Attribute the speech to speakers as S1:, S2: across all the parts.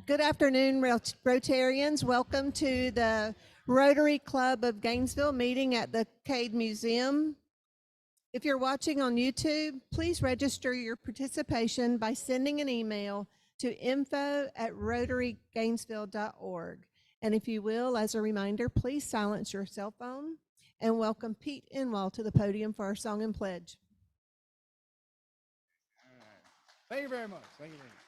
S1: Good afternoon, Rotarians. Welcome to the Rotary Club of Gainesville meeting at the Cade Museum. If you're watching on YouTube, please register your participation by sending an email to info@rotarygainesville.org. And if you will, as a reminder, please silence your cell phone and welcome Pete Inwall to the podium for our song and pledge.
S2: All right. Thank you very much. Thank you very much.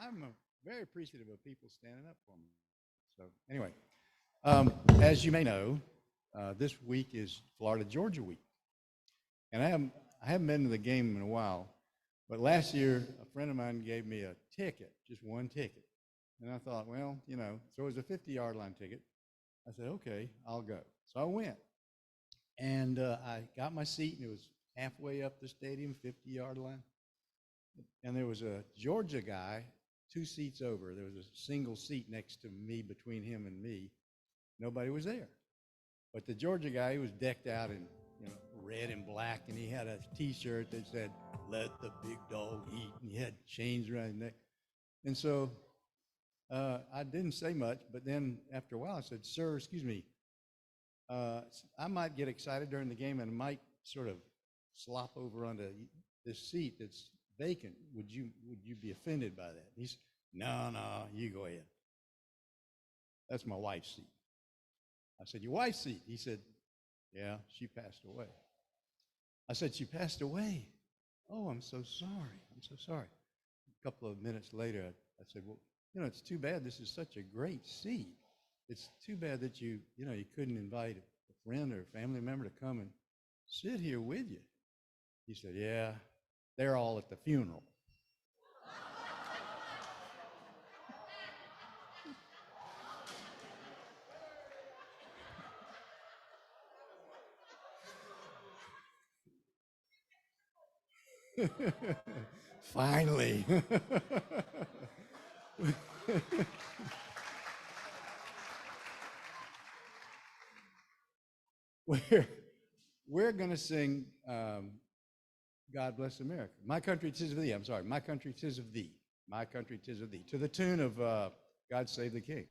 S2: I'm very appreciative of people standing up for me. So anyway, as you may know, this week is Florida-Georgia week. And I haven't been to the game in a while, but last year a friend of mine gave me a ticket, just one ticket. And I thought, well, you know, so it was a 50-yard line ticket. I said, okay, I'll go. So I went. And I got my seat, and it was halfway up the stadium, 50-yard line. And there was a Georgia guy 2 seats over. There was a single seat next to me, between him and me. Nobody was there. But the Georgia guy, he was decked out in red and black, and he had a T-shirt that said, "Let the big dog eat," and he had chains around his neck. And so I didn't say much, but then after a while I said, "Sir, excuse me, I might get excited during the game and might sort of slop over onto this seat that's vacant. Would you be offended by that?" He said, No, you go ahead. That's my wife's seat. I said, "Your wife's seat?" He said, "Yeah, she passed away." I said, "She passed away? Oh, I'm so sorry. I'm so sorry." A couple of minutes later, I said, "Well, it's too bad. This is such a great seat. It's too bad that you couldn't invite a friend or a family member to come and sit here with you." He said, "Yeah, they're all at the funeral." Finally. We're going to sing "God Bless America." My country 'tis of thee. I'm sorry. My country 'tis of thee. My country 'tis of thee. To the tune of "God Save the King."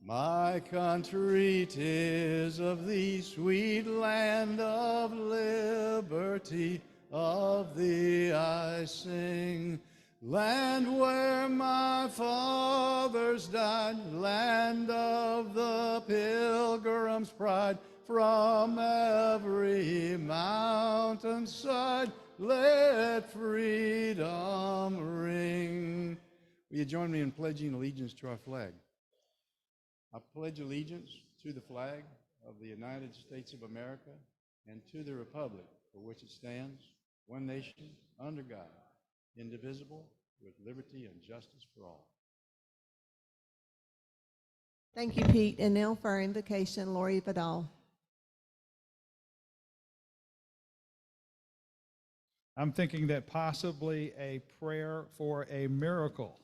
S2: My country 'tis of thee, sweet land of liberty, of thee I sing. Land where my fathers died, land of the Pilgrim's pride, from every mountainside, let freedom ring. Will you join me in pledging allegiance to our flag? I pledge allegiance to the flag of the United States of America and to the republic for which it stands, one nation, under God, indivisible, with liberty and justice for all.
S1: Thank you, Pete. And now for our invocation, Lori Vidal.
S3: I'm thinking that possibly a prayer for a miracle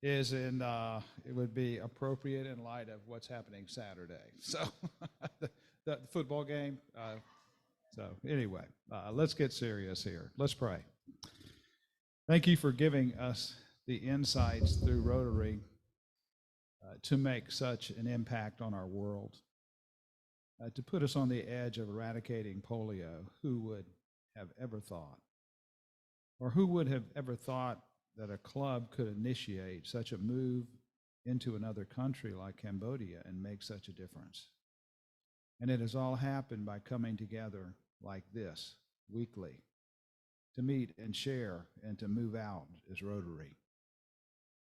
S3: it would be appropriate in light of what's happening Saturday. So the football game. So anyway, let's get serious here. Let's pray. Thank you for giving us the insights through Rotary to make such an impact on our world, to put us on the edge of eradicating polio. Who would have ever thought, or who would have ever thought that a club could initiate such a move into another country like Cambodia and make such a difference? And it has all happened by coming together like this weekly to meet and share and to move out as Rotary.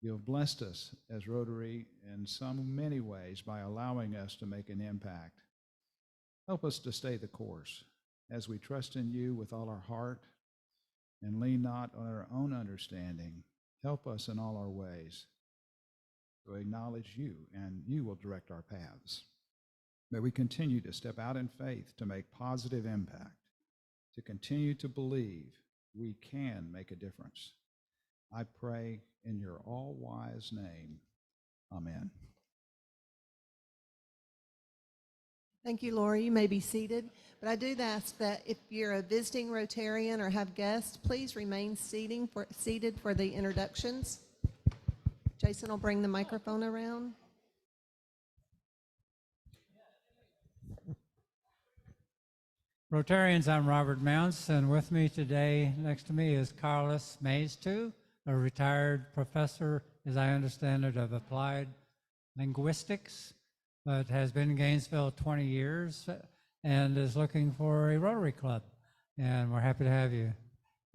S3: You have blessed us as Rotary in so many ways by allowing us to make an impact. Help us to stay the course as we trust in you with all our heart and lean not on our own understanding. Help us in all our ways to acknowledge you, and you will direct our paths. May we continue to step out in faith to make positive impact, to continue to believe we can make a difference. I pray in your all-wise name. Amen.
S1: Thank you, Lori. You may be seated. But I do ask that if you're a visiting Rotarian or have guests, please remain seated for the introductions. Jason will bring the microphone around.
S4: Rotarians, I'm Robert Mounts, and with me today, next to me is Carlos Mays-Tu, a retired professor, as I understand it, of applied linguistics, but has been in Gainesville 20 years and is looking for a Rotary Club. And we're happy to have you.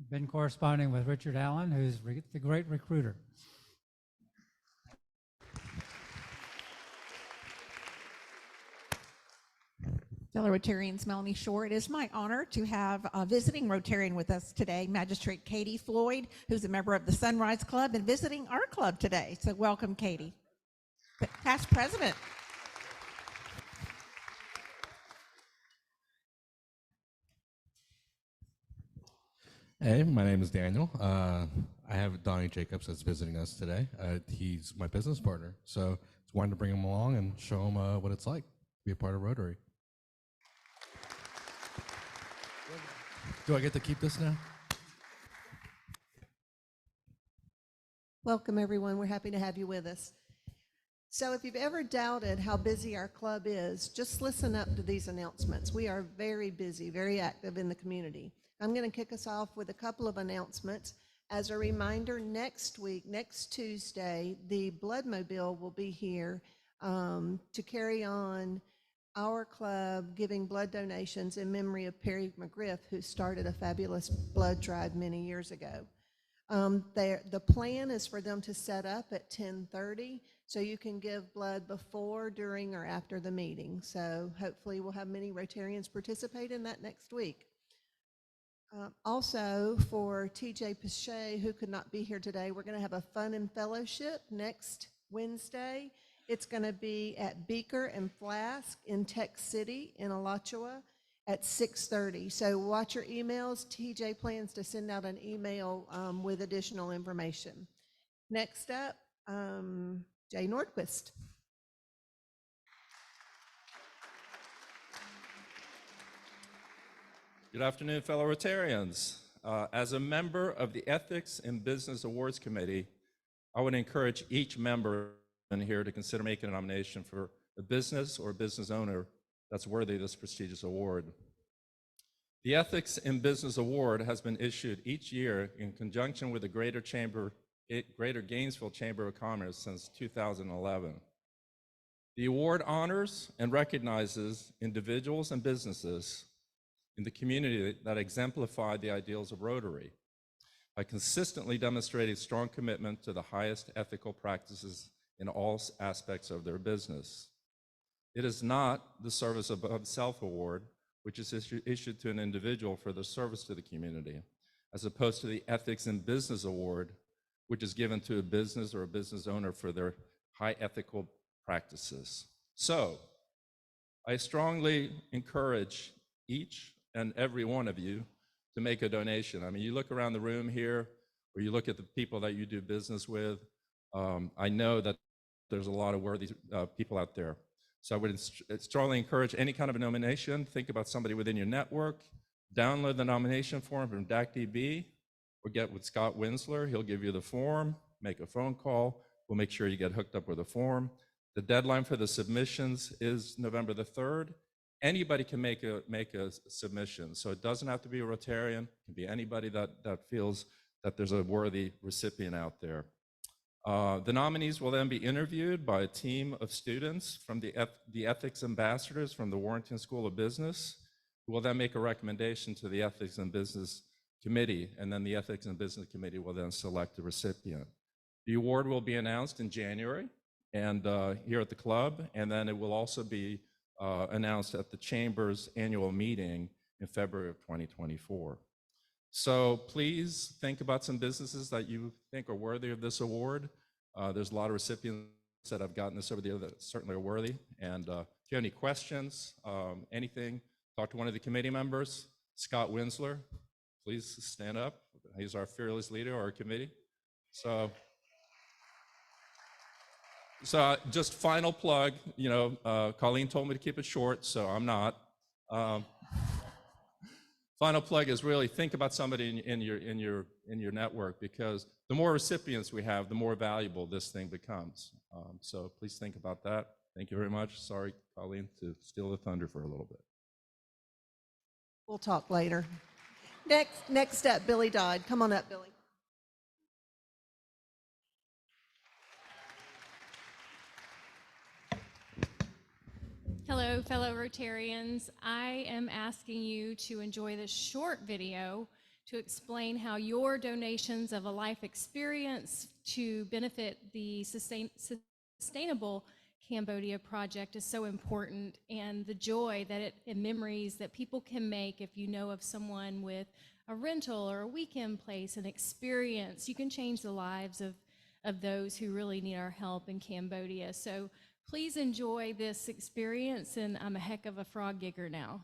S4: Been corresponding with Richard Allen, who's the great recruiter.
S5: Fellow Rotarians, Melanie Shore. It is my honor to have a visiting Rotarian with us today, Magistrate Katie Floyd, who's a member of the Sunrise Club and visiting our club today. So welcome, Katie. Past president.
S6: Hey, my name is Daniel. I have Donnie Jacobs that's visiting us today. He's my business partner, so it's wanted to bring him along and show him what it's like to be a part of Rotary. Do I get to keep this now?
S1: Welcome, everyone. We're happy to have you with us. So if you've ever doubted how busy our club is, just listen up to these announcements. We are very busy, very active in the community. I'm going to kick us off with a couple of announcements. As a reminder, next week, next Tuesday, the Blood Mobile will be here to carry on our club giving blood donations in memory of Perry McGriff, who started a fabulous blood drive many years ago. The plan is for them to set up at 10:30, so you can give blood before, during, or after the meeting. So hopefully we'll have many Rotarians participate in that next week. Also, for TJ Pache, who could not be here today, we're going to have a fun and fellowship next Wednesday. It's going to be at Beaker and Flask in Tech City in Alachua at 6:30. So watch your emails. TJ plans to send out an email with additional information. Next up, Jay Nordquist.
S7: Good afternoon, fellow Rotarians. As a member of the Ethics and Business Awards Committee, I would encourage each member in here to consider making a nomination for a business or a business owner that's worthy of this prestigious award. The Ethics in Business Award has been issued each year in conjunction with the Greater Gainesville Chamber of Commerce since 2011. The award honors and recognizes individuals and businesses in the community that exemplify the ideals of Rotary by consistently demonstrating strong commitment to the highest ethical practices in all aspects of their business. It is not the Service Above Self Award, which is issued to an individual for their service to the community, as opposed to the Ethics in Business Award, which is given to a business or a business owner for their high ethical practices. So, I strongly encourage each and every one of you to make a donation. I mean, you look around the room here, or you look at the people that you do business with, I know that there's a lot of worthy people out there. So I would strongly encourage any kind of a nomination. Think about somebody within your network. Download the nomination form from DACDB, or get with Scott Winsler. He'll give you the form, make a phone call. We'll make sure you get hooked up with a form. The deadline for the submissions is November the 3rd. Anybody can make a submission, so it doesn't have to be a Rotarian. It can be anybody that feels that there's a worthy recipient out there. The nominees will then be interviewed by a team of students from the ethics ambassadors from the Warrington School of Business, who will then make a recommendation to the Ethics and Business Committee, and then the Ethics and Business Committee will then select the recipient. The award will be announced in January and here at the club, and then it will also be announced at the Chamber's annual meeting in February of 2024. So please think about some businesses that you think are worthy of this award. There's a lot of recipients that have gotten this over the year that certainly are worthy. And if you have any questions, anything, talk to one of the committee members. Scott Winsler, please stand up. He's our fearless leader of our committee. So just final plug, Colleen told me to keep it short, so I'm not. final plug is really think about somebody in your network, because the more recipients we have, the more valuable this thing becomes. So please think about that. Thank you very much. Sorry, Colleen, to steal the thunder for a little bit.
S1: We'll talk later. Next up, Billy Dodd. Come on up, Billy.
S8: Hello, fellow Rotarians. I am asking you to enjoy this short video to explain how your donations of a life experience to benefit the Sustainable Cambodia project is so important, and the joy that and memories that people can make if you know of someone with a rental or a weekend place, an experience. You can change the lives of those who really need our help in Cambodia. So please enjoy this experience, and I'm a heck of a frog gigger now.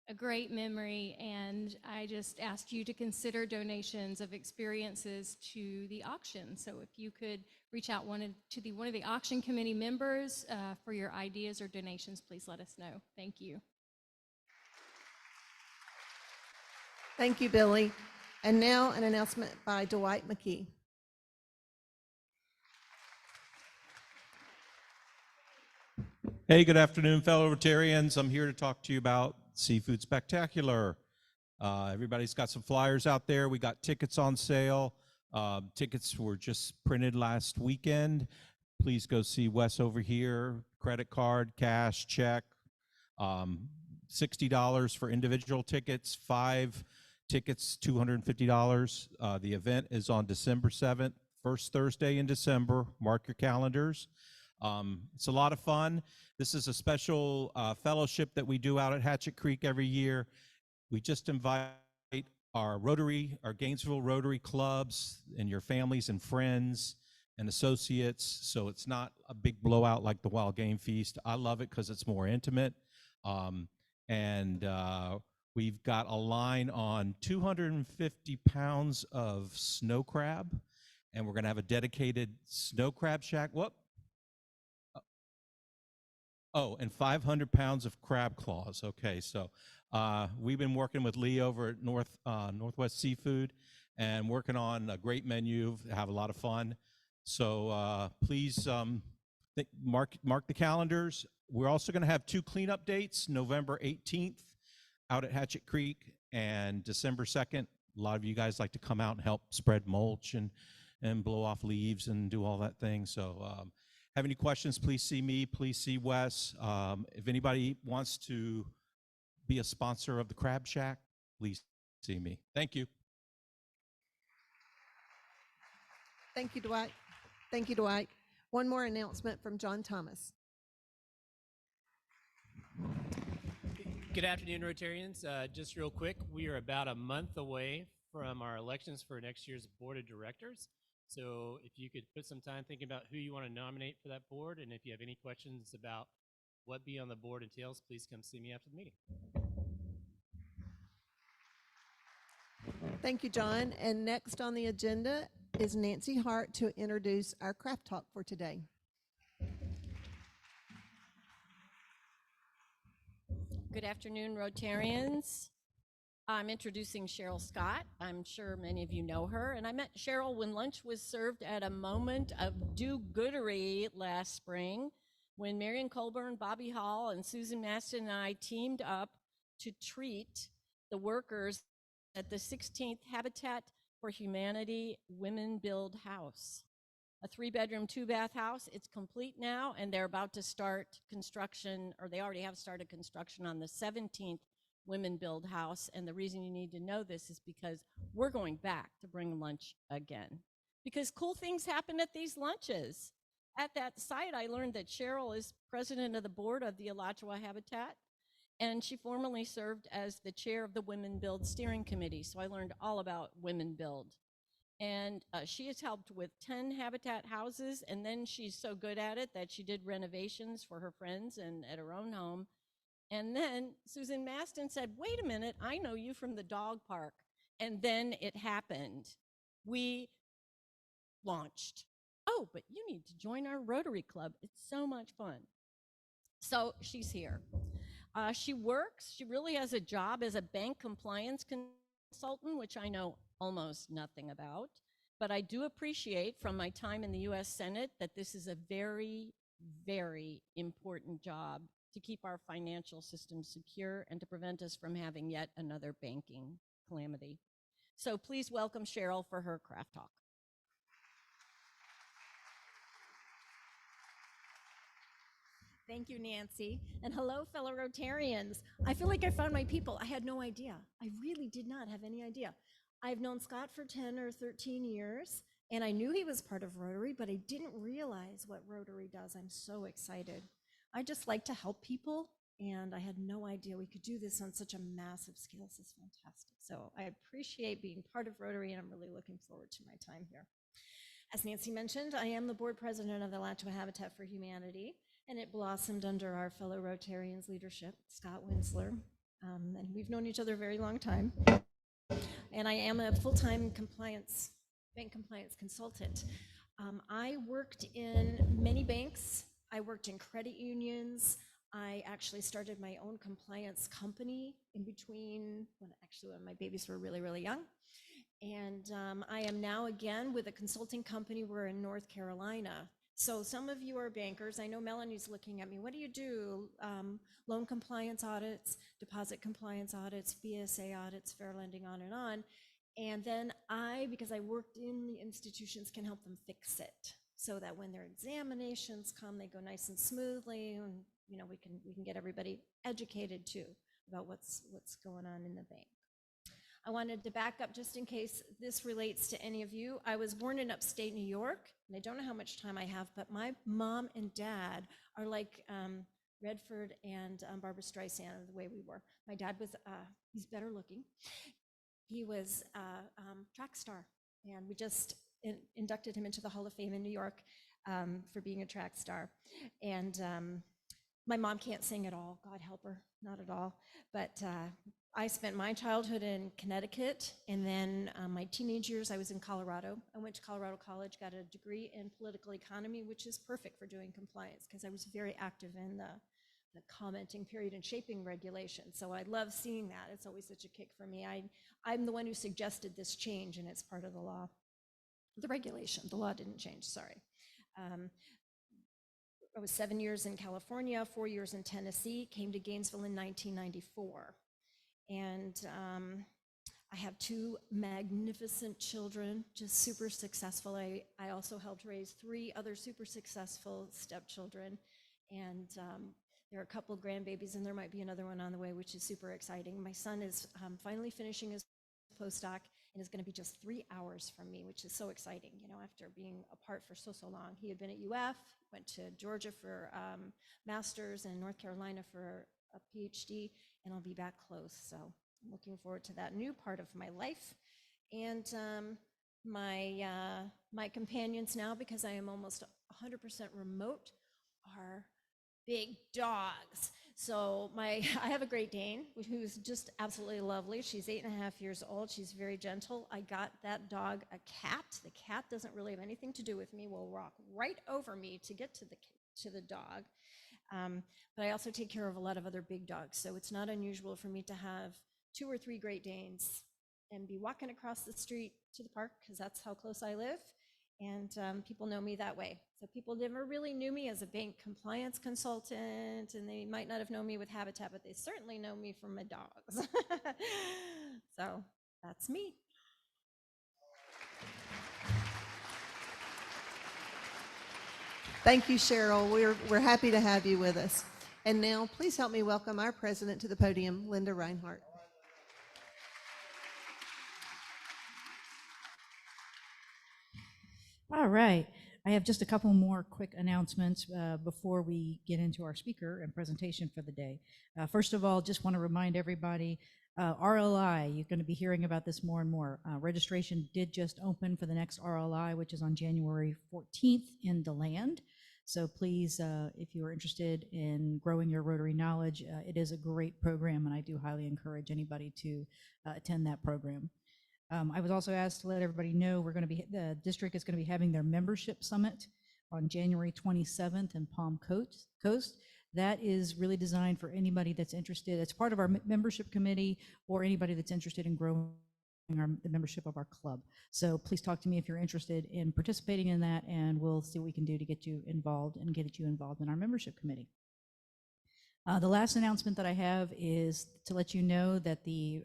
S8: A great memory, and I just asked you to consider donations of experiences to the auction. So if you could reach out one of the auction committee members for your ideas or donations, please let us know. Thank you.
S1: Thank you, Billy. And now an announcement by Dwight McKee.
S9: Hey, good afternoon, fellow Rotarians. I'm here to talk to you about Seafood Spectacular. Everybody's got some flyers out there. We got tickets on sale. Tickets were just printed last weekend. Please go see Wes over here. Credit card, cash, check. $60 for individual tickets, 5 tickets, $250. The event is on December 7th, first Thursday in December. Mark your calendars. It's a lot of fun. This is a special fellowship that we do out at Hatchet Creek every year. We just invite our Gainesville Rotary clubs and your families and friends and associates, so it's not a big blowout like the Wild Game Feast. I love it because it's more intimate. We've got a line on 250 pounds of snow crab, and we're going to have a dedicated snow crab shack. Oh, and 500 pounds of crab claws. Okay, so we've been working with Lee over at Northwest Seafood and working on a great menu, have a lot of fun. So please mark the calendars. We're also going to have 2 cleanup dates, November 18th out at Hatchet Creek and December 2nd. A lot of you guys like to come out and help spread mulch and blow off leaves and do all that thing. So have any questions, please see me, please see Wes. If anybody wants to be a sponsor of the Crab Shack, please see me. Thank you.
S1: Thank you, Dwight. Thank you, Dwight. One more announcement from John Thomas.
S10: Good afternoon, Rotarians. Just real quick, we are about a month away from our elections for next year's Board of Directors. So if you could put some time thinking about who you want to nominate for that board, and if you have any questions about what being on the board entails, please come see me after the meeting.
S1: Thank you, John. And next on the agenda is Nancy Hart to introduce our craft talk for today.
S11: Good afternoon, Rotarians. I'm introducing Cheryl Scott. I'm sure many of you know her. And I met Cheryl when lunch was served at a moment of do-goodery last spring when Marion Colburn, Bobby Hall, and Susan Maston and I teamed up to treat the workers at the 16th Habitat for Humanity Women Build House. A 3-bedroom, 2-bath house. It's complete now, and they're about to start construction, or they already have started construction on the 17th Women Build House. And the reason you need to know this is because we're going back to bring lunch again, because cool things happen at these lunches. At that site, I learned that Cheryl is president of the board of the Alachua Habitat, and she formerly served as the chair of the Women Build Steering Committee. So I learned all about Women Build. And she has helped with 10 Habitat houses, and then she's so good at it that she did renovations for her friends and at her own home. And then Susan Maston said, wait a minute, I know you from the dog park. And then it happened. We launched. Oh, but you need to join our Rotary Club. It's so much fun. So she's here. She really has a job as a bank compliance consultant, which I know almost nothing about. But I do appreciate from my time in the US Senate that this is a very, very important job to keep our financial system secure and to prevent us from having yet another banking calamity. So please welcome Cheryl for her craft talk.
S12: Thank you, Nancy. And hello, fellow Rotarians. I feel like I found my people. I had no idea. I really did not have any idea. I've known Scott for 10 or 13 years, and I knew he was part of Rotary, but I didn't realize what Rotary does. I'm so excited. I just like to help people, and I had no idea we could do this on such a massive scale. This is fantastic. So I appreciate being part of Rotary, and I'm really looking forward to my time here. As Nancy mentioned, I am the board president of the Alachua Habitat for Humanity, and it blossomed under our fellow Rotarians' leadership, Scott Winsler, and we've known each other a very long time. And I am a full-time bank compliance consultant. I worked in many banks. I worked in credit unions. I actually started my own compliance company in between when my babies were really, really young. And I am now again with a consulting company. We're in North Carolina. So some of you are bankers. I know Melanie's looking at me. What do you do? Loan compliance audits, deposit compliance audits, BSA audits, fair lending, on and on. And then because I worked in the institutions, can help them fix it so that when their examinations come, they go nice and smoothly, and we can get everybody educated too about what's going on in the bank. I wanted to back up just in case this relates to any of you. I was born in upstate New York, and I don't know how much time I have, but my mom and dad are like Redford and Barbara Streisand, the way we were. My dad was, he's better looking. He was a track star, and we just inducted him into the Hall of Fame in New York for being a track star. And my mom can't sing at all, God help her, not at all. But I spent my childhood in Connecticut, and then my teenage years I was in Colorado. I went to Colorado College, got a degree in political economy, which is perfect for doing compliance because I was very active in the commenting period and shaping regulations. So I love seeing that. It's always such a kick for me. I'm the one who suggested this change, and it's part of the law. The regulation, the law didn't change, sorry. I was 7 years in California, 4 years in Tennessee, came to Gainesville in 1994. And I have 2 magnificent children, just super successful. I also helped raise 3 other super successful stepchildren. And there are a couple of grandbabies, and there might be another one on the way, which is super exciting. My son is finally finishing his postdoc and is going to be just 3 hours from me, which is so exciting, after being apart for so long. He had been at UF, went to Georgia for master's, and North Carolina for a PhD, and I'll be back close. So I'm looking forward to that new part of my life. And my companions now, because I am almost 100% remote, are big dogs. So I have a Great Dane who's just absolutely lovely. She's 8.5 years old. She's very gentle. I got that dog a cat. The cat doesn't really have anything to do with me. Will walk right over me to get to the dog. But I also take care of a lot of other big dogs. So it's not unusual for me to have 2 or 3 Great Danes and be walking across the street to the park, because that's how close I live. And people know me that way. So people never really knew me as a bank compliance consultant, and they might not have known me with Habitat, but they certainly know me from my dogs. So that's me.
S1: Thank you, Cheryl. We're happy to have you with us. And now, please help me welcome our president to the podium, Linda Reinhardt.
S13: All right. I have just a couple more quick announcements before we get into our speaker and presentation for the day. First of all, just want to remind everybody, RLI, you're going to be hearing about this more and more. Registration did just open for the next RLI, which is on January 14th in DeLand. So please, if you are interested in growing your Rotary knowledge, it is a great program, and I do highly encourage anybody to attend that program. I was also asked to let everybody know the district is going to be having their membership summit on January 27th in Palm Coast. That is really designed for anybody that's interested. It's part of our membership committee or anybody that's interested in growing the membership of our club. So please talk to me if you're interested in participating in that, and we'll see what we can do to get you involved and get you involved in our membership committee. The last announcement that I have is to let you know that the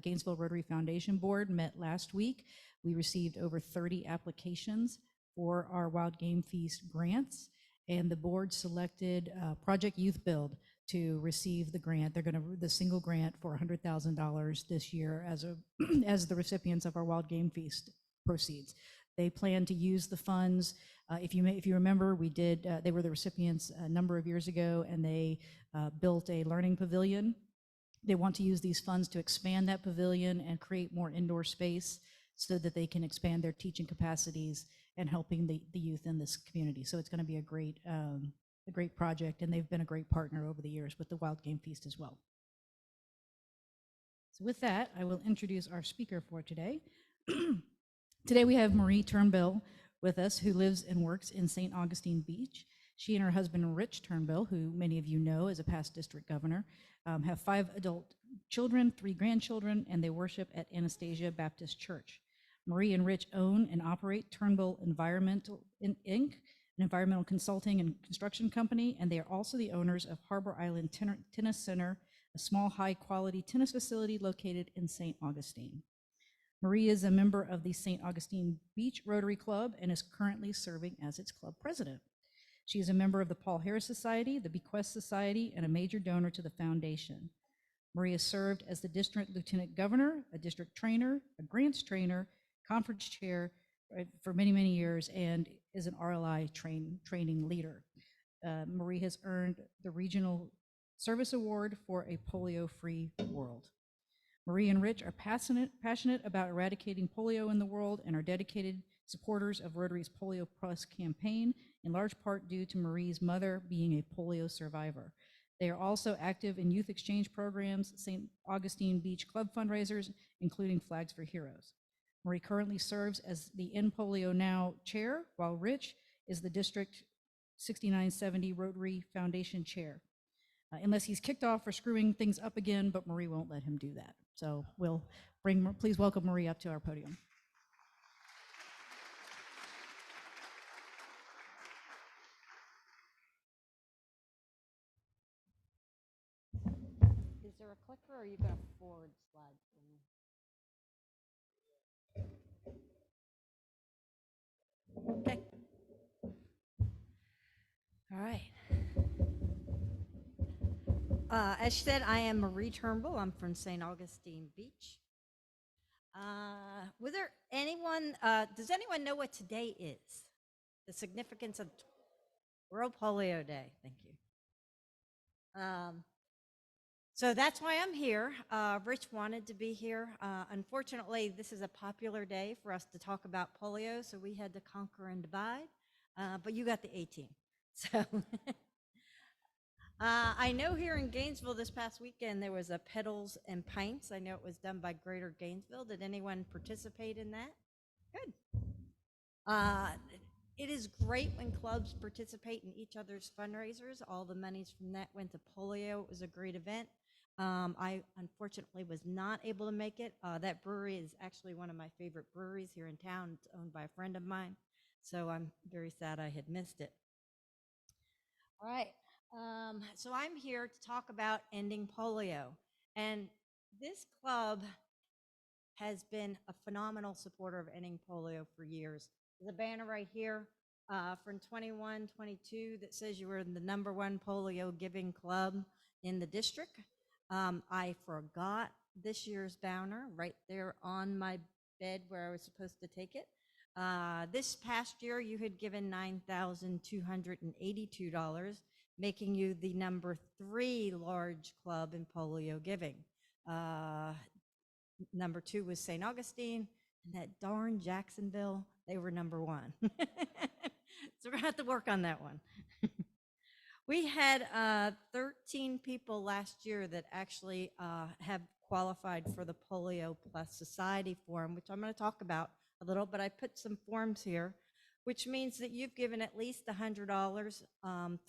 S13: Gainesville Rotary Foundation Board met last week. We received over 30 applications for our Wild Game Feast grants, and the board selected Project Youth Build to receive the grant. They're going to the single grant for $100,000 this year as the recipients of our Wild Game Feast proceeds. They plan to use the funds. If you remember, they were the recipients a number of years ago, and they built a learning pavilion. They want to use these funds to expand that pavilion and create more indoor space so that they can expand their teaching capacities and helping the youth in this community. So it's going to be a great project, and they've been a great partner over the years with the Wild Game Feast as well. So with that, I will introduce our speaker for today. Today we have Marie Turnbull with us, who lives and works in St. Augustine Beach. She and her husband, Rich Turnbull, who many of you know as a past district governor, have 5 adult children, 3 grandchildren, and they worship at Anastasia Baptist Church. Marie and Rich own and operate Turnbull Environmental Inc., an environmental consulting and construction company, and they are also the owners of Harbor Island Tennis Center, a small high-quality tennis facility located in St. Augustine. Marie is a member of the St. Augustine Beach Rotary Club and is currently serving as its club president. She is a member of the Paul Harris Society, the Bequest Society, and a major donor to the foundation. Marie has served as the district lieutenant governor, a district trainer, a grants trainer, conference chair for many, many years, and is an RLI training leader. Marie has earned the Regional Service Award for a polio-free world. Marie and Rich are passionate about eradicating polio in the world and are dedicated supporters of Rotary's Polio Plus campaign, in large part due to Marie's mother being a polio survivor. They are also active in youth exchange programs, St. Augustine Beach Club fundraisers, including Flags for Heroes. Marie currently serves as the End Polio Now chair, while Rich is the District 6970 Rotary Foundation chair. Unless he's kicked off for screwing things up again, but Marie won't let him do that. So please welcome Marie up to our podium.
S11: Is there a clicker, or are you going to forward slide for me? Okay. All right. As she said, I am Marie Turnbull. I'm from St. Augustine Beach. Does anyone know what today is? The significance of World Polio Day. Thank you. So that's why I'm here. Rich wanted to be here. Unfortunately, this is a popular day for us to talk about polio, so we had to conquer and divide. But you got the 18. So I know here in Gainesville this past weekend there was a Pedals and Pints. I know it was done by Greater Gainesville. Did anyone participate in that? Good. It is great when clubs participate in each other's fundraisers. All the monies from that went to polio. It was a great event. I unfortunately was not able to make it. That brewery is actually one of my favorite breweries here in town. It's owned by a friend of mine, so I'm very sad I had missed it. All right. So I'm here to talk about ending polio. And this club has been a phenomenal supporter of ending polio for years. There's a banner right here from 21-22 that says you were the #1 polio giving club in the district. I forgot this year's banner right there on my bed where I was supposed to take it.
S14: This past year, you had given $9,282, making you the number 3 large club in polio giving. Number 2 was St. Augustine, and that darn Jacksonville, they were number 1. So we're gonna have to work on that one. We had 13 people last year that actually have qualified for the Polio Plus Society form, which I'm going to talk about a little, but I put some forms here, which means that you've given at least $100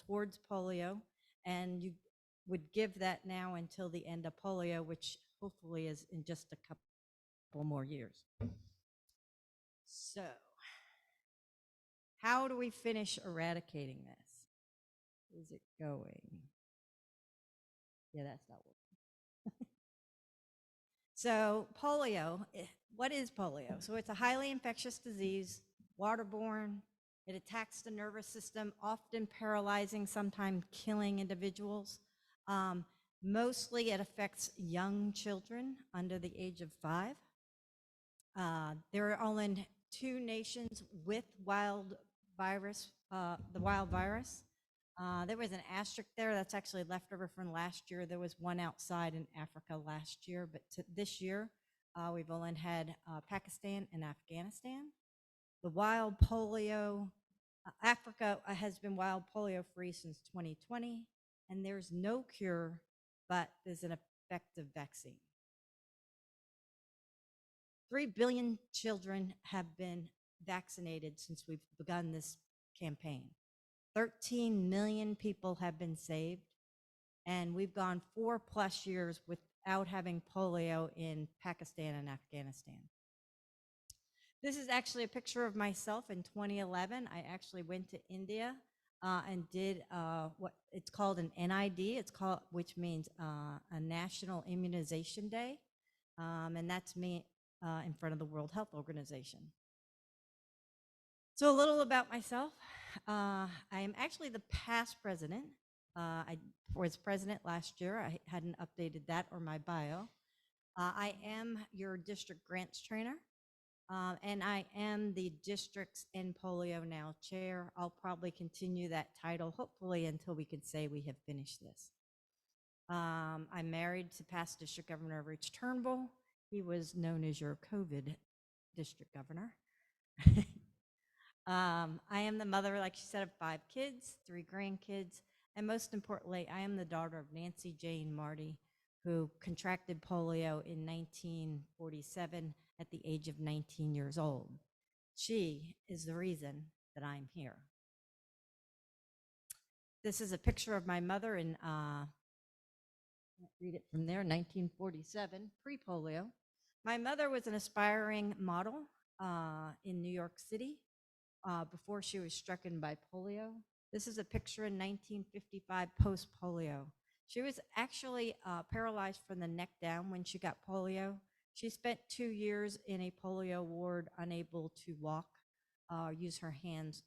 S14: towards polio, and you would give that now until the end of polio, which hopefully is in just a couple more years. So, how do we finish eradicating this? Is it going? Yeah, that's not working. So polio, what is polio? So it's a highly infectious disease, waterborne. It attacks the nervous system, often paralyzing, sometimes killing individuals. Mostly it affects young children under the age of 5. There are only 2 nations with wild virus, the wild virus. There was an asterisk there that's actually left over from last year. There was one outside in Africa last year, but this year we've only had Pakistan and Afghanistan. The wild polio, Africa has been wild polio free since 2020, and there's no cure, but there's an effective vaccine. 3 billion children have been vaccinated since we've begun this campaign. 13 million people have been saved, and we've gone 4+ years without having polio in Pakistan and Afghanistan. This is actually a picture of myself in 2011. I actually went to India and did what it's called an NID, which means a National Immunization Day, and that's me in front of the World Health Organization. So a little about myself. I am actually the past president. I was president last year. I hadn't updated that or my bio. I am your district grants trainer, and I am the district's End Polio Now chair. I'll probably continue that title, hopefully until we can say we have finished this. I'm married to past District Governor Rick Turnbull. He was known as your COVID district governor. I am the mother, like she said, of 5 kids, 3 grandkids, and most importantly, I am the daughter of Nancy Jane Marty, who contracted polio in 1947 at the age of 19 years old. She is the reason that I'm here. This is a picture of my mother in, read it from there, 1947, pre-polio. My mother was an aspiring model in New York City. Before she was stricken by polio. This is a picture in 1955 post-polio. She was actually paralyzed from the neck down when she got polio. She spent 2 years in a polio ward, unable to walk, use her hands.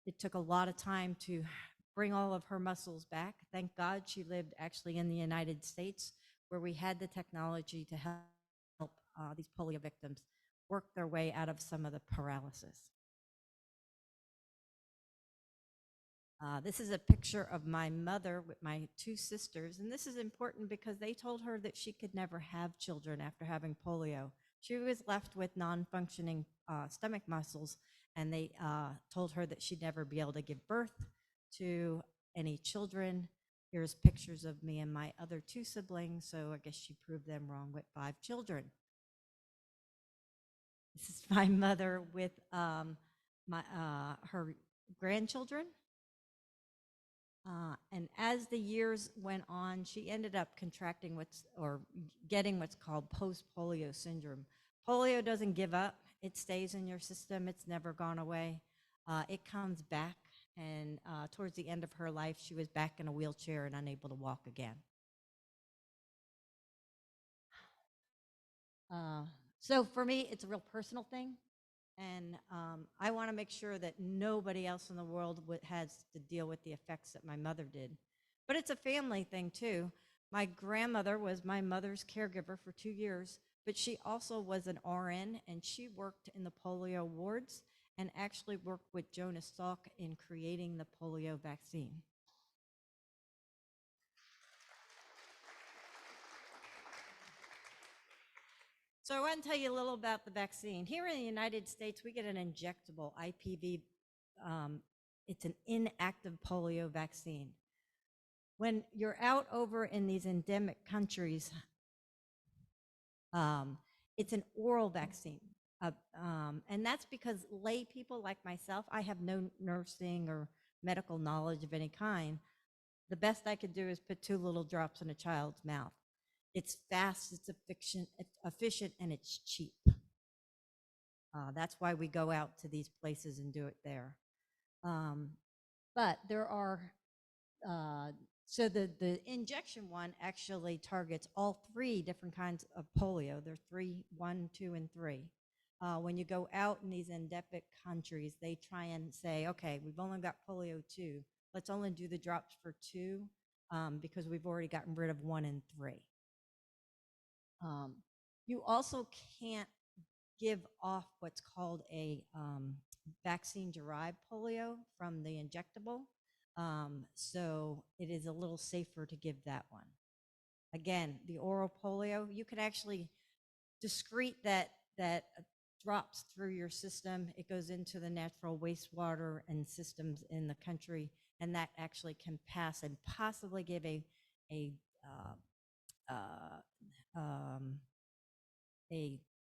S14: It took a lot of time to bring all of her muscles back. Thank God she lived actually in the United States, where we had the technology to help these polio victims work their way out of some of the paralysis. This is a picture of my mother with my 2 sisters, and this is important because they told her that she could never have children after having polio. She was left with non-functioning stomach muscles, and they told her that she'd never be able to give birth to any children. Here's pictures of me and my other 2 siblings, so I guess she proved them wrong with 5 children. This is my mother with her grandchildren. And as the years went on, she ended up contracting getting what's called post-polio syndrome. Polio doesn't give up. It stays in your system. It's never gone away. It comes back, and towards the end of her life, she was back in a wheelchair and unable to walk again. So for me, it's a real personal thing, and I want to make sure that nobody else in the world has to deal with the effects that my mother did. But it's a family thing too. My grandmother was my mother's caregiver for 2 years, but she also was an RN, and she worked in the polio wards and actually worked with Jonas Salk in creating the polio vaccine. So I want to tell you a little about the vaccine. Here in the United States, we get an injectable IPV. It's an inactive polio vaccine. When you're out over in these endemic countries, it's an oral vaccine. And that's because lay people like myself, I have no nursing or medical knowledge of any kind. The best I could do is put 2 little drops in a child's mouth. It's fast, it's efficient, and it's cheap. That's why we go out to these places and do it there. But there are, so the injection one actually targets all 3 different kinds of polio. There are 3, 1, 2, and 3. When you go out in these endemic countries, they try and say, okay, we've only got polio 2. Let's only do the drops for 2 because we've already gotten rid of 1 and 3. You also can't give off what's called a vaccine-derived polio from the injectable. So it is a little safer to give that one. Again, the oral polio, you could actually discrete that drops through your system. It goes into the natural wastewater and systems in the country, and that actually can pass and possibly give a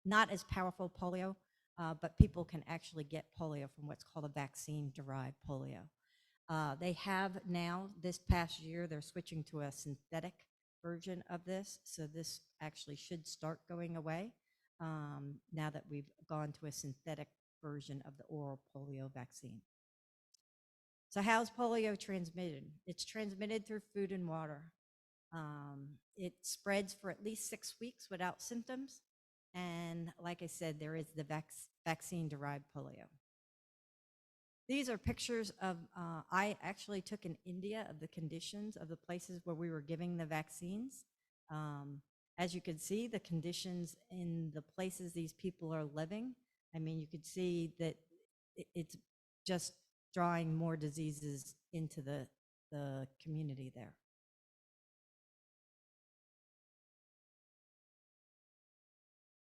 S14: not as powerful polio, but people can actually get polio from what's called a vaccine-derived polio. They have now, this past year, they're switching to a synthetic version of this, so this actually should start going away now that we've gone to a synthetic version of the oral polio vaccine. So how's polio transmitted? It's transmitted through food and water. It spreads for at least 6 weeks without symptoms. And like I said, there is the vaccine-derived polio. These are pictures of, I actually took in India of the conditions of the places where we were giving the vaccines. As you can see, the conditions in the places these people are living, I mean, you could see that it's just drawing more diseases into the community there.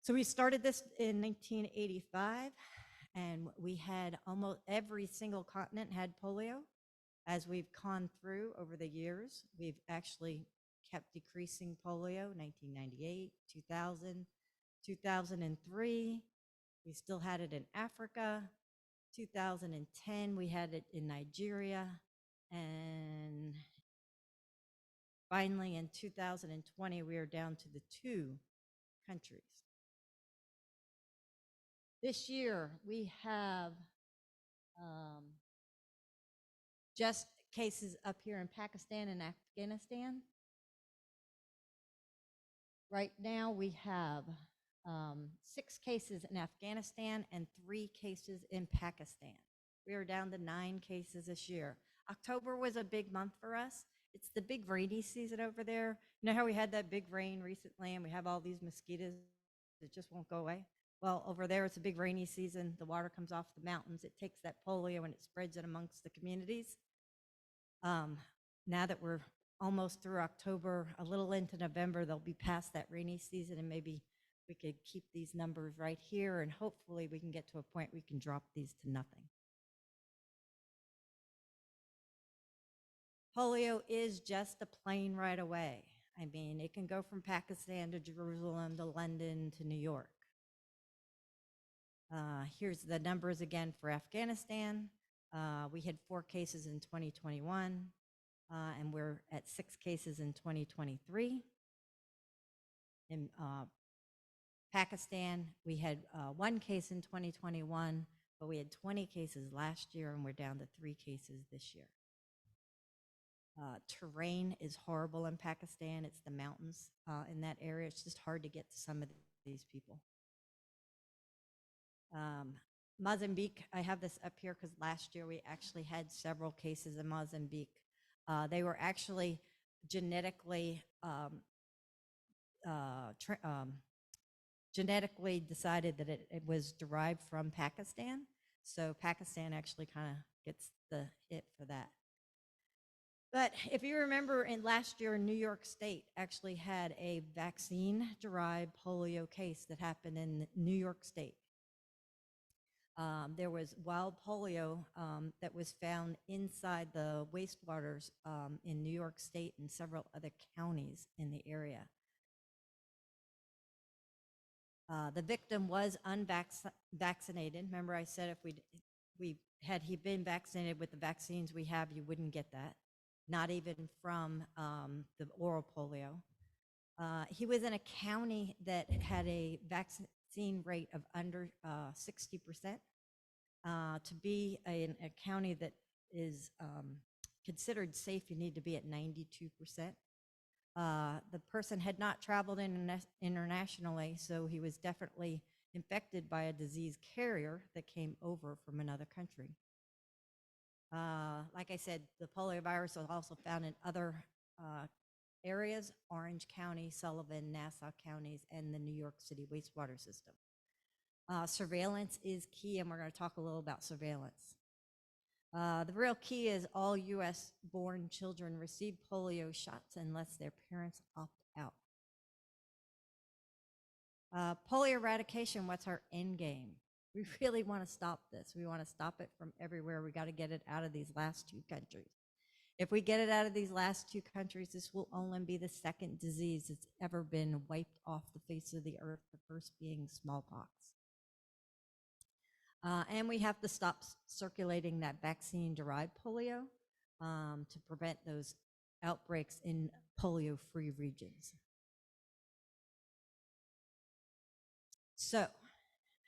S14: So we started this in 1985, and we had almost every single continent had polio. As we've gone through over the years, we've actually kept decreasing polio, 1998, 2000, 2003. We still had it in Africa. 2010, we had it in Nigeria. And finally, in 2020, we are down to the 2 countries. This year, we have just cases up here in Pakistan and Afghanistan. Right now, we have 6 cases in Afghanistan and 3 cases in Pakistan. We are down to 9 cases this year. October was a big month for us. It's the big rainy season over there. You know how we had that big rain recently and we have all these mosquitoes that just won't go away? Well, over there, it's a big rainy season. The water comes off the mountains. It takes that polio and it spreads it amongst the communities. Now that we're almost through October, a little into November, they'll be past that rainy season, and maybe we could keep these numbers right here, and hopefully we can get to a point we can drop these to nothing. Polio is just a plane ride away. I mean, it can go from Pakistan to Jerusalem to London to New York. Here's the numbers again for Afghanistan. We had 4 cases in 2021, and we're at 6 cases in 2023. In Pakistan, we had 1 case in 2021, but we had 20 cases last year, and we're down to 3 cases this year. Terrain is horrible in Pakistan. It's the mountains in that area. It's just hard to get to some of these people. Mozambique, I have this up here because last year we actually had several cases in Mozambique. They were actually genetically genetically decided that it was derived from Pakistan. So Pakistan actually kind of gets the hit for that. But if you remember, in last year, New York State actually had a vaccine-derived polio case that happened in New York State. There was wild polio that was found inside the wastewaters in New York State and several other counties in the area. The victim was unvaccinated. Remember, I said if had he been vaccinated with the vaccines we have, you wouldn't get that, not even from the oral polio. He was in a county that had a vaccine rate of under 60%. To be in a county that is considered safe, you need to be at 92%. The person had not traveled internationally, so he was definitely infected by a disease carrier that came over from another country. Like I said, the polio virus was also found in other areas: Orange County, Sullivan, Nassau counties, and the New York City wastewater system. Surveillance is key, and we're going to talk a little about surveillance. The real key is all U.S.-born children receive polio shots unless their parents opt out. Polio eradication, what's our end game? We really want to stop this. We want to stop it from everywhere. We got to get it out of these last two countries. If we get it out of these last two countries, this will only be the second disease that's ever been wiped off the face of the earth, the first being smallpox. And we have to stop circulating that vaccine-derived polio to prevent those outbreaks in polio-free regions. So,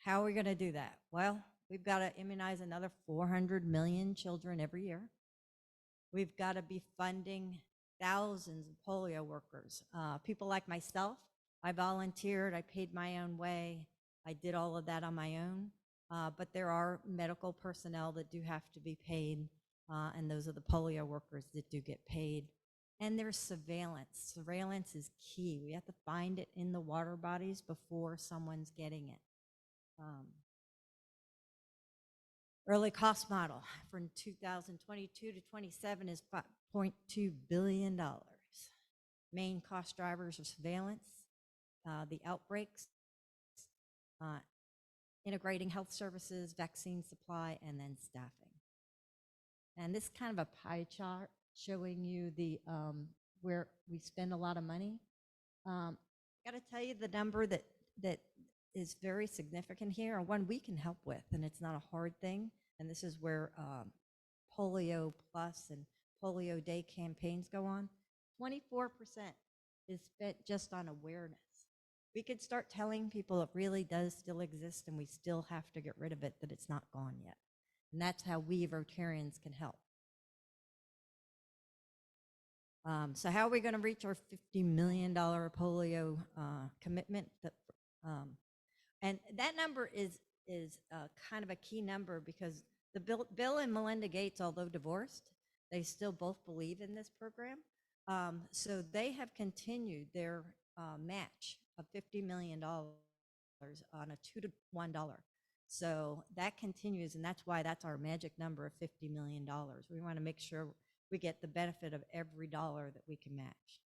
S14: how are we going to do that? Well, we've got to immunize another 400 million children every year. We've got to be funding thousands of polio workers. People like myself, I volunteered, I paid my own way, I did all of that on my own. But there are medical personnel that do have to be paid, and those are the polio workers that do get paid. And there's surveillance. Surveillance is key. We have to find it in the water bodies before someone's getting it. Early cost model from 2022 to 27 is $5.2 billion. Main cost drivers are surveillance, the outbreaks, integrating health services, vaccine supply, and then staffing. And this is kind of a pie chart showing you the where we spend a lot of money. Got to tell you the number that is very significant here, and one we can help with, and it's not a hard thing. And this is where Polio Plus and Polio Day campaigns go on. 24% is spent just on awareness. We could start telling people it really does still exist, and we still have to get rid of it, that it's not gone yet. And that's how we Rotarians can help. So how are we going to reach our $50 million polio commitment? And that number is kind of a key number, because the Bill and Melinda Gates, although divorced, they still both believe in this program. So they have continued their match of $50 million on a 2-to-1 dollar. So that continues, and that's why that's our magic number of $50 million. We want to make sure we get the benefit of every dollar that we can match.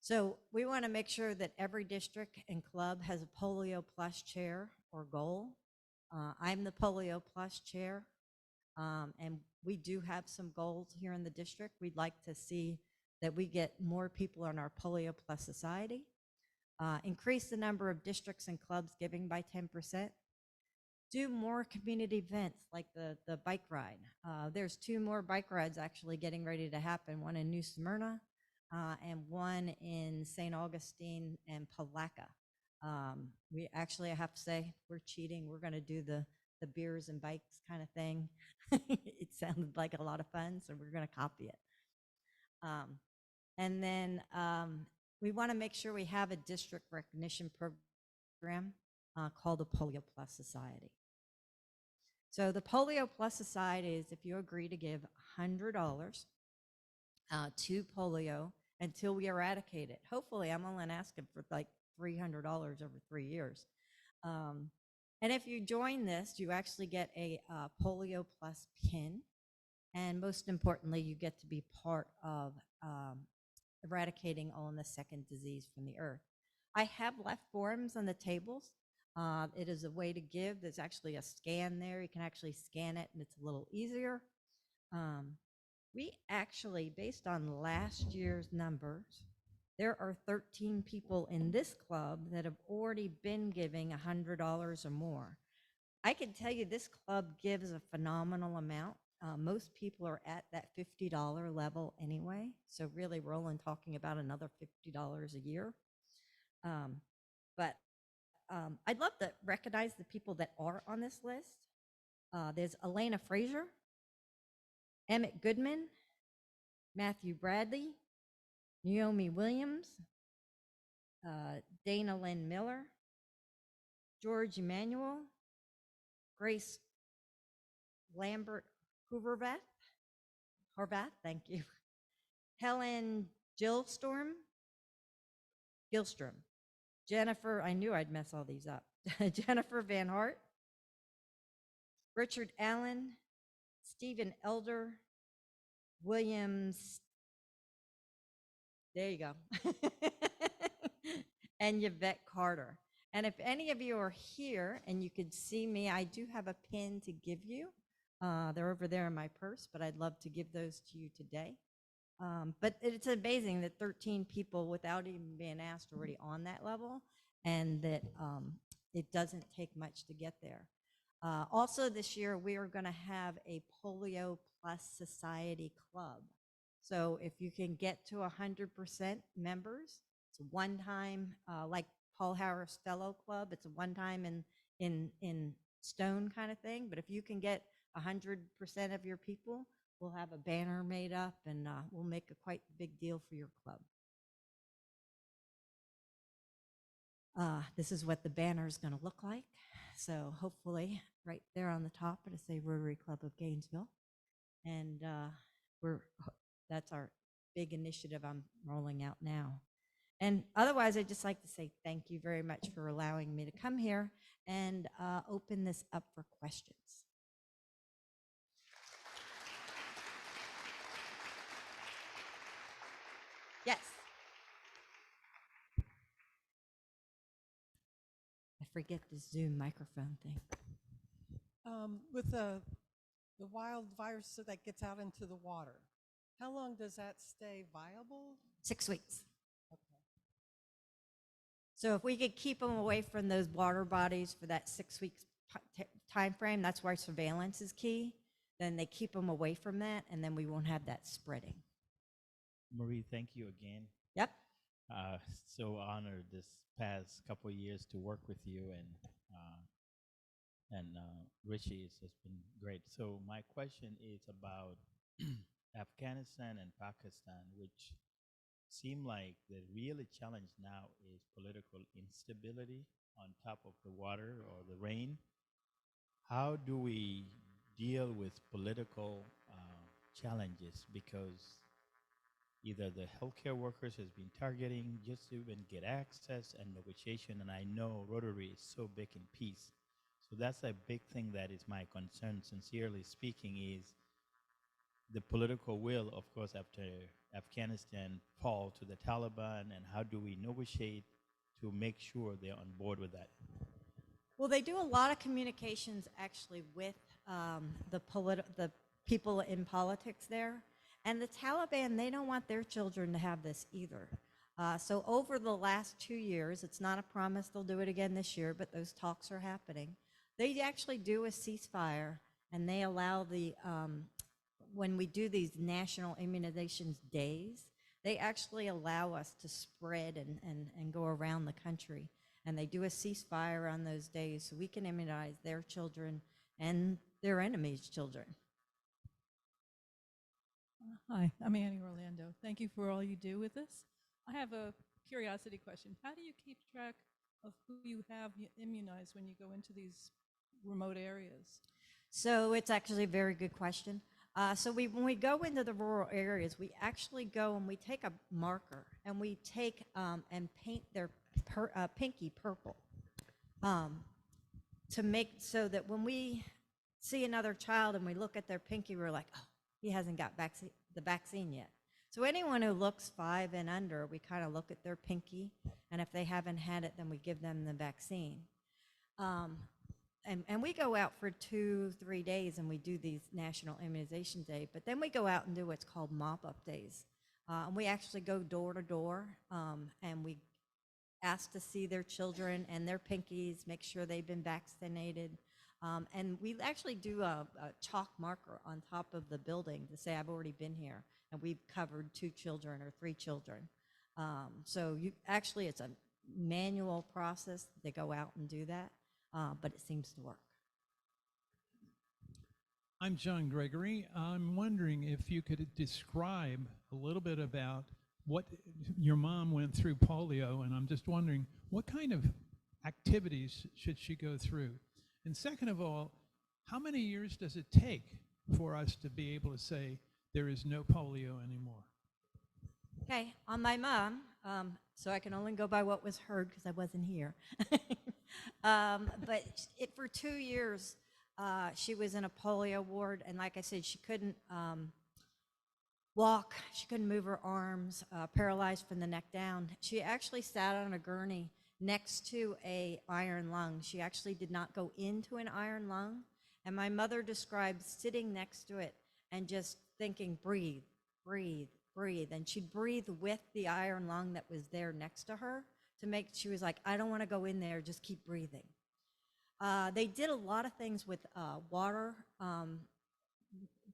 S14: So we want to make sure that every district and club has a Polio Plus chair or goal. I'm the Polio Plus chair, and we do have some goals here in the district. We'd like to see that we get more people on our Polio Plus Society, increase the number of districts and clubs giving by 10%, do more community events like the bike ride. There's 2 more bike rides actually getting ready to happen, one in New Smyrna and one in St. Augustine and Palaca. We actually, I have to say, we're cheating. We're going to do the beers and bikes kind of thing. It sounded like a lot of fun, so we're going to copy it. And then we want to make sure we have a district recognition program called the Polio Plus Society. So the Polio Plus Society is if you agree to give $100 to polio until we eradicate it. Hopefully, I'm only asking for like $300 over 3 years. And if you join this, you actually get a Polio Plus pin. And most importantly, you get to be part of eradicating on the second disease from the earth. I have left forms on the tables. It is a way to give. There's actually a scan there. You can actually scan it and it's a little easier. We actually, based on last year's numbers, there are 13 people in this club that have already been giving $100 or more. I can tell you this club gives a phenomenal amount. Most people are at that $50 level anyway. So really we're only talking about another $50 a year. But I'd love to recognize the people that are on this list. There's Elena Frazier, Emmett Goodman, Matthew Bradley, Naomi Williams, Dana Lynn Miller, George Emanuel, Grace Lambert Horvath, thank you, Helen Gilstrom, Jennifer, I knew I'd mess all these up, Jennifer Van Hart, Richard Allen, Stephen Elder, Williams, there you go, and Yvette Carter. And if any of you are here and you could see me, I do have a pin to give you. They're over there in my purse, but I'd love to give those to you today. But it's amazing that 13 people without even being asked already on that level, and that it doesn't take much to get there. Also this year, we are going to have a Polio Plus Society Club. So if you can get to 100% members, it's a one-time, like Paul Harris Fellow Club, it's a one-time in stone kind of thing. But if you can get 100% of your people, we'll have a banner made up and we'll make a quite big deal for your club. This is what the banner is going to look like. So hopefully right there on the top, it'll say Rotary Club of Gainesville. And that's our big initiative I'm rolling out now. And otherwise, I'd just like to say thank you very much for allowing me to come here and open this up for questions. Yes. I forget the Zoom microphone thing.
S15: With the wild virus that gets out into the water, how long does that stay viable?
S14: 6 weeks. Okay. So if we could keep them away from those water bodies for that 6 weeks time frame, that's why surveillance is key. Then they keep them away from that, and then we won't have that spreading.
S16: Marie, thank you again.
S14: Yep.
S16: So honored this past couple of years to work with you, and Richie, it's just been great. So my question is about Afghanistan and Pakistan, which seem like the really challenge now is political instability on top of the water or the rain. How do we deal with political challenges? Because either the healthcare workers has been targeting just to even get access and negotiation, and I know Rotary is so big in peace. So that's a big thing that is my concern, sincerely speaking, is the political will, of course, after Afghanistan fall to the Taliban, and how do we negotiate to make sure they're on board with that?
S14: Well, they do a lot of communications actually with the people in politics there. And the Taliban, they don't want their children to have this either. So over the last 2 years, it's not a promise they'll do it again this year, but those talks are happening. They actually do a ceasefire, and they allow when we do these national immunizations days, they actually allow us to spread and go around the country. And they do a ceasefire on those days so we can immunize their children and their enemies' children.
S17: Hi, I'm Annie Orlando. Thank you for all you do with this. I have a curiosity question. How do you keep track of who you have immunized when you go into these remote areas?
S14: So it's actually a very good question. When we go into the rural areas, we actually go and we take a marker and we take and paint their pinky purple, to make so that when we see another child and we look at their pinky, we're like, oh, he hasn't got the vaccine yet. So anyone who looks 5 and under, we kind of look at their pinky, and if they haven't had it, then we give them the vaccine. And we go out for 2-3 days and we do these National Immunization Day, but then we go out and do what's called mop-up days. And we actually go door to door, and we ask to see their children and their pinkies, make sure they've been vaccinated. And we actually do a chalk marker on top of the building to say, I've already been here, and we've covered 2 children or 3 children. So actually, it's a manual process to go out and do that, but it seems to work.
S18: I'm John Gregory. I'm wondering if you could describe a little bit about what your mom went through polio, and I'm just wondering what kind of activities should she go through? And second of all, how many years does it take for us to be able to say there is no polio anymore?
S14: Okay, on my mom, so I can only go by what was heard because I wasn't here. But for 2 years, she was in a polio ward, and like I said, she couldn't walk, she couldn't move her arms, paralyzed from the neck down. She actually sat on a gurney next to a iron lung. She actually did not go into an iron lung, and my mother described sitting next to it and just thinking, breathe, breathe, breathe, and she'd breathe with the iron lung that was there next to her to make, she was like, I don't want to go in there, just keep breathing. They did a lot of things with water.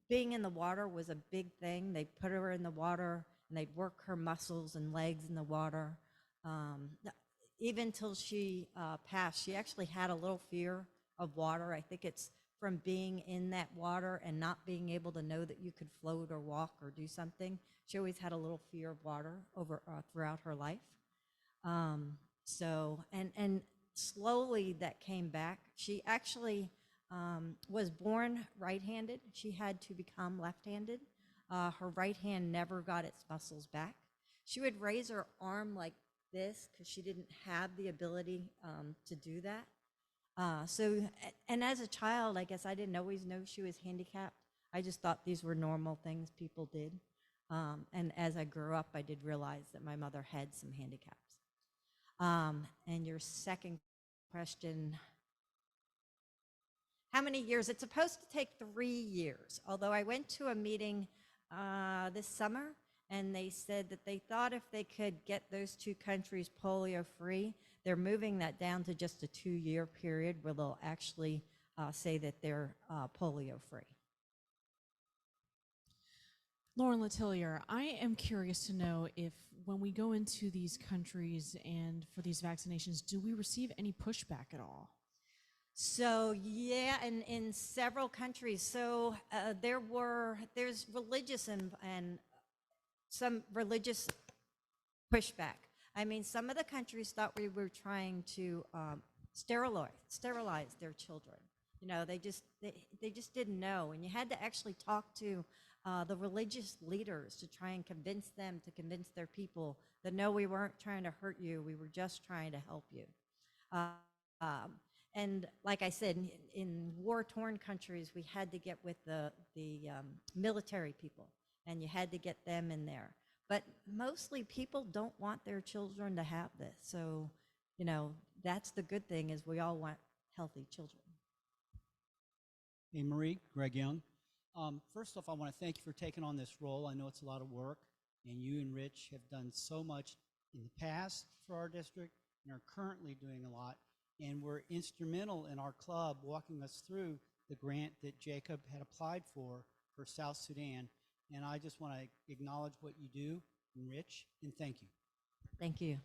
S14: Being in the water was a big thing. They put her in the water and they'd work her muscles and legs in the water. Even till she passed, she actually had a little fear of water. I think it's from being in that water and not being able to know that you could float or walk or do something. She always had a little fear of water throughout her life. And slowly that came back. She actually was born right-handed. She had to become left-handed. Her right hand never got its muscles back. She would raise her arm like this because she didn't have the ability to do that. And as a child, I guess I didn't always know she was handicapped. I just thought these were normal things people did. And as I grew up, I did realize that my mother had some handicaps. And your second question, how many years? It's supposed to take 3 years, although I went to a meeting this summer, and they said that they thought if they could get those 2 countries polio-free, they're moving that down to just a 2-year period where they'll actually say that they're polio-free.
S19: Lauren Letellier, I am curious to know if when we go into these countries and for these vaccinations, do we receive any pushback at all?
S14: So yeah, in several countries. So there's religious and some religious pushback. I mean, some of the countries thought we were trying to sterilize their children. You know, they just didn't know, and you had to actually talk to the religious leaders to try and convince them to convince their people that no, we weren't trying to hurt you, we were just trying to help you. And like I said, in war-torn countries, we had to get with the military people, and you had to get them in there. But mostly people don't want their children to have this. So, you know, that's the good thing, is we all want healthy children.
S20: Hey, Marie, Greg Young. First off, I want to thank you for taking on this role. I know it's a lot of work, and you and Rich have done so much in the past for our district and are currently doing a lot. And were instrumental in our club walking us through the grant that Jacob had applied for South Sudan. And I just want to acknowledge what you do, and Rich, and thank you.
S14: Thank you.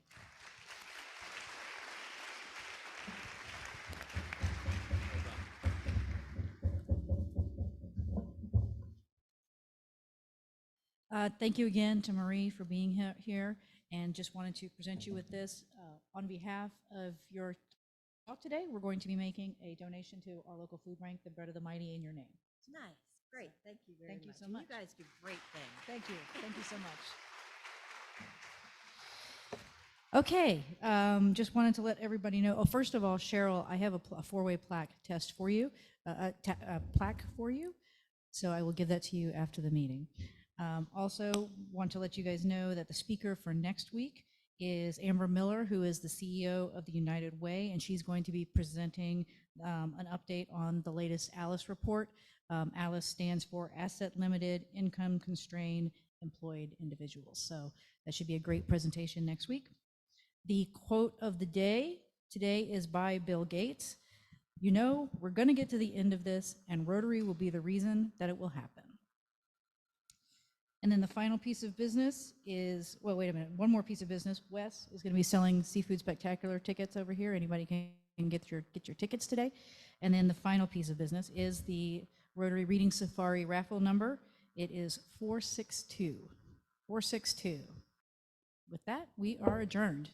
S13: Thank you again to Marie for being here, and just wanted to present you with this. On behalf of your talk today, we're going to be making a donation to our local food bank, the Bread of the Mighty, in your name.
S14: Nice, great, thank you very much.
S13: Thank you so much.
S14: You guys do great things.
S13: Thank you so much. Okay, just wanted to let everybody know. Oh, first of all, Cheryl, I have a four-way plaque test for you, a plaque for you. So I will give that to you after the meeting. Also, want to let you guys know that the speaker for next week is Amber Miller, who is the CEO of the United Way, and she's going to be presenting an update on the latest ALICE report. ALICE stands for Asset Limited, Income Constrained, Employed Individuals. So that should be a great presentation next week. The quote of the day today is by Bill Gates. You know, we're going to get to the end of this, and Rotary will be the reason that it will happen. And then the final piece of business is, well, wait a minute, one more piece of business. Wes is going to be selling Seafood Spectacular tickets over here. Anybody can get your tickets today. And then the final piece of business is the Rotary Reading Safari raffle number. It is 462. 462. With that, we are adjourned.